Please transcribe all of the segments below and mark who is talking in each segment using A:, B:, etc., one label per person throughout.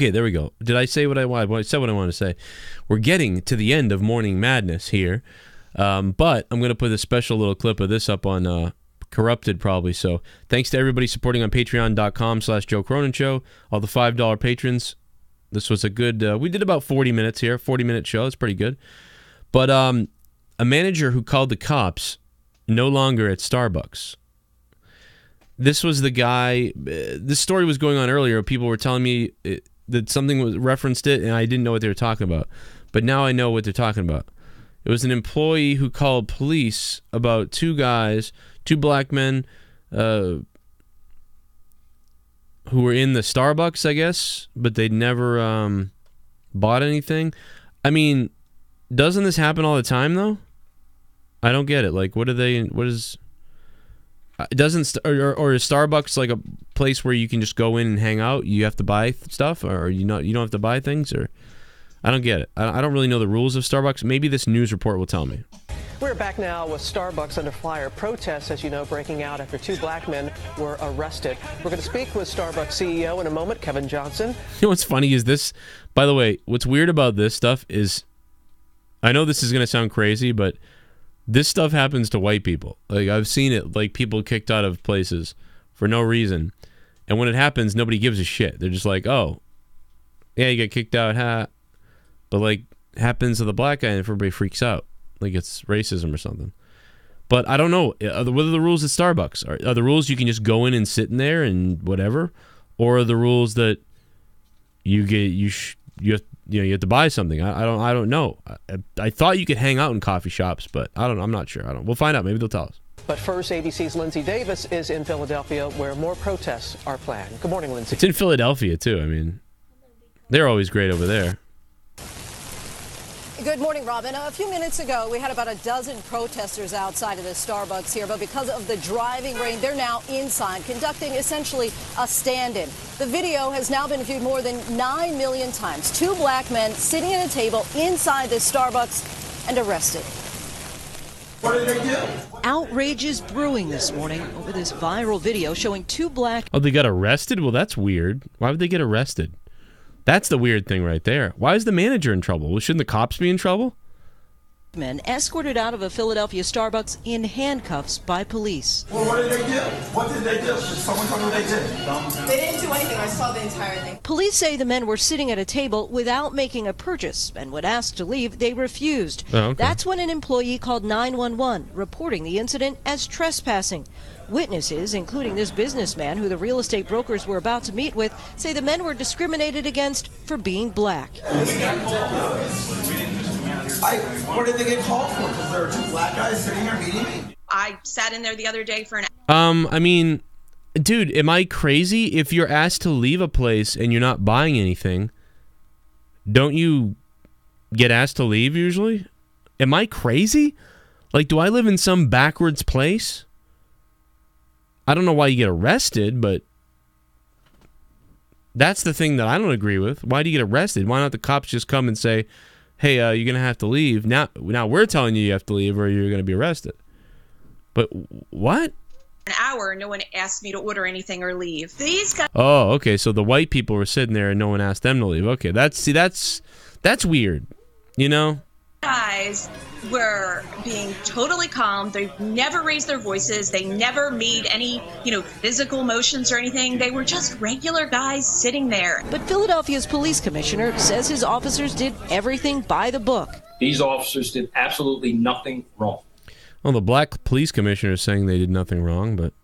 A: Okay, there we go. Did I say what I wanted? I said what I wanted to say. We're getting to the end of Morning Madness here, but I'm going to put a special little clip of this up on Corrupted probably. So thanks to everybody supporting on patreon.com/Joe Cronin Show, all the $5 patrons. This was a good, we did about 40 minutes here, 40-minute show. It's pretty good. But a manager who called the cops no longer at Starbucks. This was the guy, this story was going on earlier. People were telling me that something was referenced it, and I didn't know what they were talking about. But now I know what they're talking about. It was an employee who called police about two black men who were in the Starbucks, I guess, but they'd never bought anything. I mean, doesn't this happen all the time, though? I don't get it. Like, or is Starbucks like a place where you can just go in and hang out? You have to buy stuff, or you don't have to buy things, or I don't get it. I don't really know the rules of Starbucks. Maybe this news report will tell me.
B: We're back now with Starbucks under fire. Protests, as you know, breaking out after two black men were arrested. We're going to speak with Starbucks CEO in a moment, Kevin Johnson.
A: You know what's funny is this, by the way, what's weird about this stuff is, I know this is going to sound crazy, but this stuff happens to white people. Like, I've seen it, like people kicked out of places for no reason. And when it happens, nobody gives a shit. They're just like, oh, yeah, you get kicked out, ha. But like, happens to the black guy and everybody freaks out. Like it's racism or something. But I don't know. What are the rules at Starbucks? Are the rules you can just go in and sit in there and whatever? Or are the rules that you have to buy something? I don't know. I thought you could hang out in coffee shops, but I don't know. I'm not sure. We'll find out. Maybe they'll tell us.
B: But first, ABC's Lindsay Davis is in Philadelphia, where more protests are planned. Good morning, Lindsay.
A: It's in Philadelphia too. I mean, they're always great over there.
C: Good morning, Robin. A few minutes ago, we had about a dozen protesters outside of the Starbucks here, but because of the driving rain, they're now inside, conducting essentially a stand-in. The video has now been viewed more than 9 million times. Two black men sitting at a table inside the Starbucks and arrested.
D: What did they do?
C: Outrage is brewing this morning over this viral video showing two black...
A: Oh, they got arrested? Well, that's weird. Why would they get arrested? That's the weird thing right there. Why is the manager in trouble? Well, shouldn't the cops be in trouble?
C: Men escorted out of a Philadelphia Starbucks in handcuffs by police.
D: Well, what did they do? What did they do? Did someone tell me what they did?
E: They didn't do anything. I saw the entire thing.
C: Police say the men were sitting at a table without making a purchase, and when asked to leave, they refused.
A: Oh, okay.
C: That's when an employee called 911, reporting the incident as trespassing. Witnesses, including this businessman who the real estate brokers were about to meet with, say the men were discriminated against for being black.
D: What did they get called for? Because there were two black guys sitting here meeting me?
E: I sat in there the other day for an
A: I mean, dude, am I crazy? If you're asked to leave a place and you're not buying anything, don't you get asked to leave usually? Am I crazy? Like, do I live in some backwards place? I don't know why you get arrested, but that's the thing that I don't agree with. Why do you get arrested? Why not the cops just come and say, hey, you're going to have to leave. Now we're telling you have to leave or you're going to be arrested. But what?
E: An hour, no one asked me to order anything or leave. These guys...
A: Oh, okay, so the white people were sitting there and no one asked them to leave. Okay, that's weird, you know?
E: Guys were being totally calm. They never raised their voices. They never made any, physical motions or anything. They were just regular guys sitting there.
C: But Philadelphia's police commissioner says his officers did everything by the book.
F: These officers did absolutely nothing wrong.
A: Well, the black police commissioner is saying they did nothing wrong, but...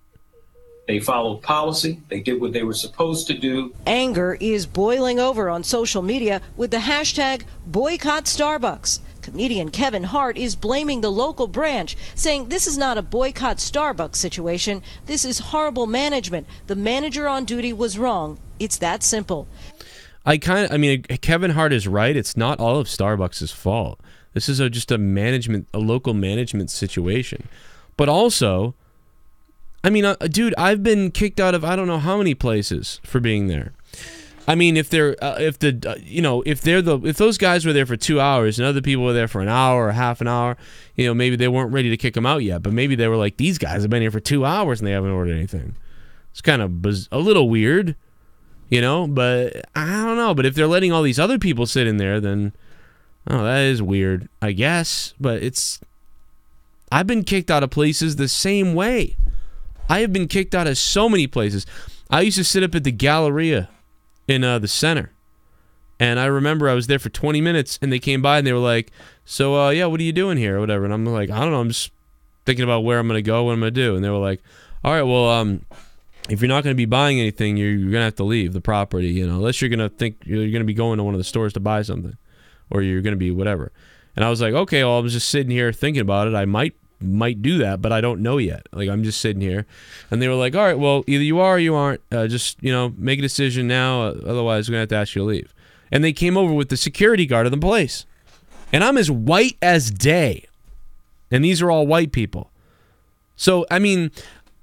F: They followed policy. They did what they were supposed to do.
C: Anger is boiling over on social media with the hashtag boycott Starbucks. Comedian Kevin Hart is blaming the local branch, saying this is not a boycott Starbucks situation. This is horrible management. The manager on duty was wrong. It's that simple.
A: Kevin Hart is right. It's not all of Starbucks' fault. This is just a local management situation. But also, dude, I've been kicked out of I don't know how many places for being there. I mean, if those guys were there for 2 hours and other people were there for an hour or half an hour, maybe they weren't ready to kick them out yet. But maybe they were like, these guys have been here for 2 hours and they haven't ordered anything. It's kind of a little weird. you know, but I don't know. But if they're letting all these other people sit in there, then, oh, that is weird, I guess. But I've been kicked out of places the same way. I have been kicked out of so many places. I used to sit up at the Galleria in the center. And I remember I was there for 20 minutes, and they came by, and they were like, so, yeah, what are you doing here, or whatever? And I'm like, I don't know, I'm just thinking about where I'm going to go, what I'm going to do. And they were like, all right, well, if you're not going to be buying anything, you're going to have to leave the property, you know, unless you're going to think you're going to be going to one of the stores to buy something, or you're going to be whatever. And I was like, okay, well, I was just sitting here thinking about it. I might do that, but I don't know yet. Like, I'm just sitting here. And they were like, all right, well, either you are or you aren't. Just, you know, make a decision now. Otherwise, we're going to have to ask you to leave. And they came over with the security guard of the place. And I'm as white as day. And these are all white people. So, I mean,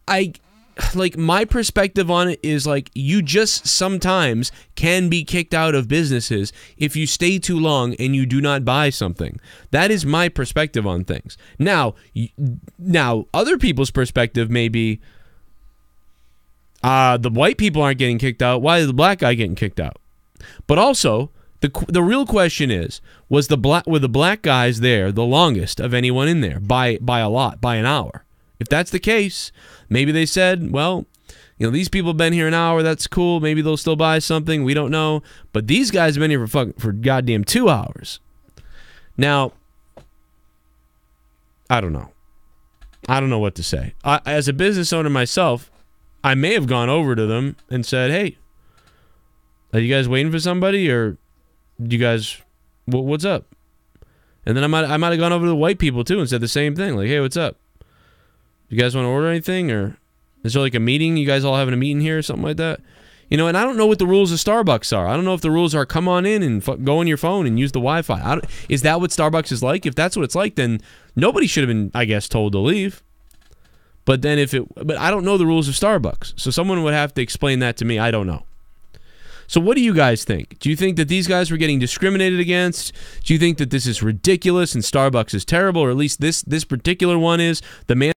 A: like, my perspective on it is, like, you just sometimes can be kicked out of businesses if you stay too long and you do not buy something. That is my perspective on things. Now, other people's perspective may be, the white people aren't getting kicked out. Why is the black guy getting kicked out? But also, the real question is, were the black guys there the longest of anyone in there by a lot, by an hour? If that's the case, maybe they said, well, you know, these people have been here an hour, that's cool, maybe they'll still buy something, we don't know. But these guys have been here for goddamn 2 hours. Now, I don't know. I don't know what to say. As a business owner myself, I may have gone over to them and said, hey, are you guys waiting for somebody, or do you guys, what's up? And then I might have gone over to the white people too and said the same thing, like, hey, what's up? You guys want to order anything, or is there like a meeting? You guys all having a meeting here or something like that? You know, and I don't know what the rules of Starbucks are. I don't know if the rules are come on in and go on your phone and use the Wi-Fi. Is that what Starbucks is like? If that's what it's like, then nobody should have been, I guess, told to leave. But then but I don't know the rules of Starbucks, so someone would have to explain that to me. I don't know. So what do you guys think? Do you think that these guys were getting discriminated against? Do you think that this is ridiculous and Starbucks is terrible, or at least this particular one is? The man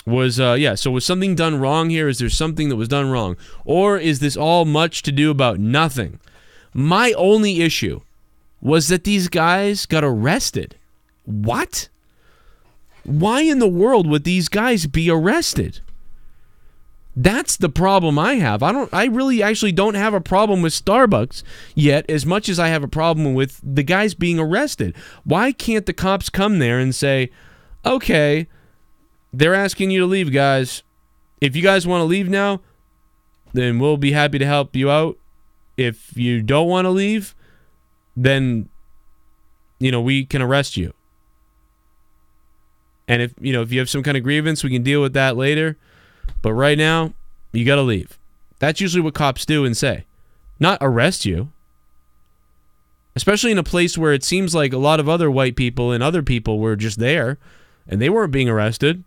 A: was, so was something done wrong here? Is there something that was done wrong? Or is this all much to do about nothing? My only issue was that these guys got arrested. What? Why in the world would these guys be arrested? That's the problem I have. I really actually don't have a problem with Starbucks yet, as much as I have a problem with the guys being arrested. Why can't the cops come there and say, okay, they're asking you to leave, guys. If you guys want to leave now, then we'll be happy to help you out. If you don't want to leave, then, you know, we can arrest you. And if you have some kind of grievance, we can deal with that later. But right now, you got to leave. That's usually what cops do and say. Not arrest you. Especially in a place where it seems like a lot of other white people and other people were just there, and they weren't being arrested.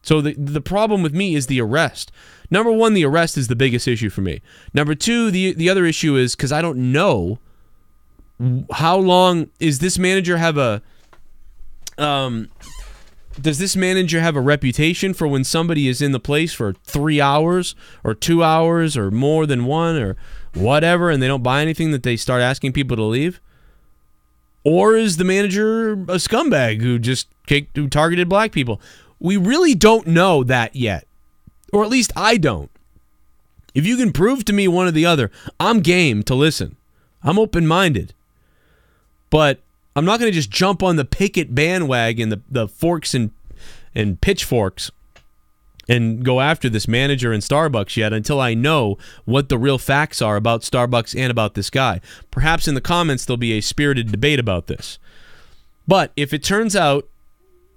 A: So the problem with me is the arrest. Number one, the arrest is the biggest issue for me. Number two, the other issue is because I don't know how long is this manager have a does this manager have a reputation for when somebody is in the place for 3 hours or 2 hours or more than one or whatever, and they don't buy anything, that they start asking people to leave? Or is the manager a scumbag who targeted black people? We really don't know that yet, or at least I don't. If you can prove to me one or the other, I'm game to listen. I'm open-minded. But I'm not going to just jump on the picket bandwagon, the forks and pitchforks, and go after this manager in Starbucks yet until I know what the real facts are about Starbucks and about this guy. Perhaps in the comments there'll be a spirited debate about this. But if it turns out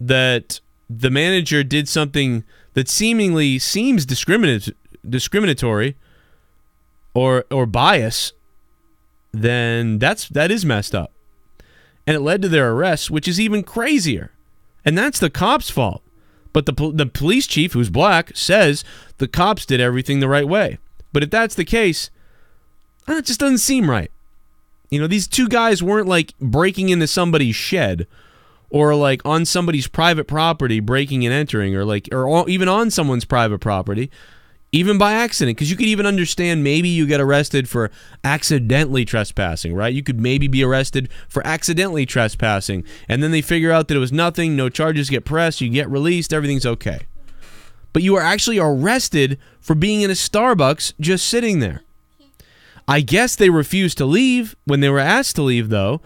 A: that the manager did something that seemingly seems discriminatory or bias, then that is messed up. And it led to their arrest, which is even crazier. And that's the cops' fault. But the police chief, who's black, says the cops did everything the right way. But if that's the case, it just doesn't seem right. You know, these two guys weren't like breaking into somebody's shed or like on somebody's private property breaking and entering, or even on someone's private property, even by accident, because you could even understand maybe you get arrested for accidentally trespassing, right? You could maybe be arrested for accidentally trespassing, and then they figure out that it was nothing, no charges get pressed, you get released, everything's okay. But you are actually arrested for being in a Starbucks just sitting there. I guess they refused to leave when they were asked to leave, though.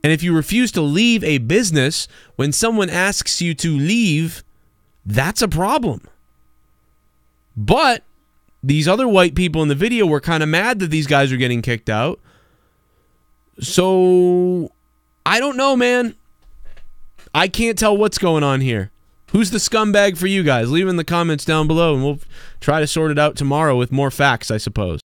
A: And if you refuse to leave a business when someone asks you to leave, that's a problem. But these other white people in the video were kind of mad that these guys are getting kicked out. So, I don't know, man. I can't tell what's going on here. Who's the scumbag for you guys? Leave in the comments down below, and we'll try to sort it out tomorrow with more facts, I suppose.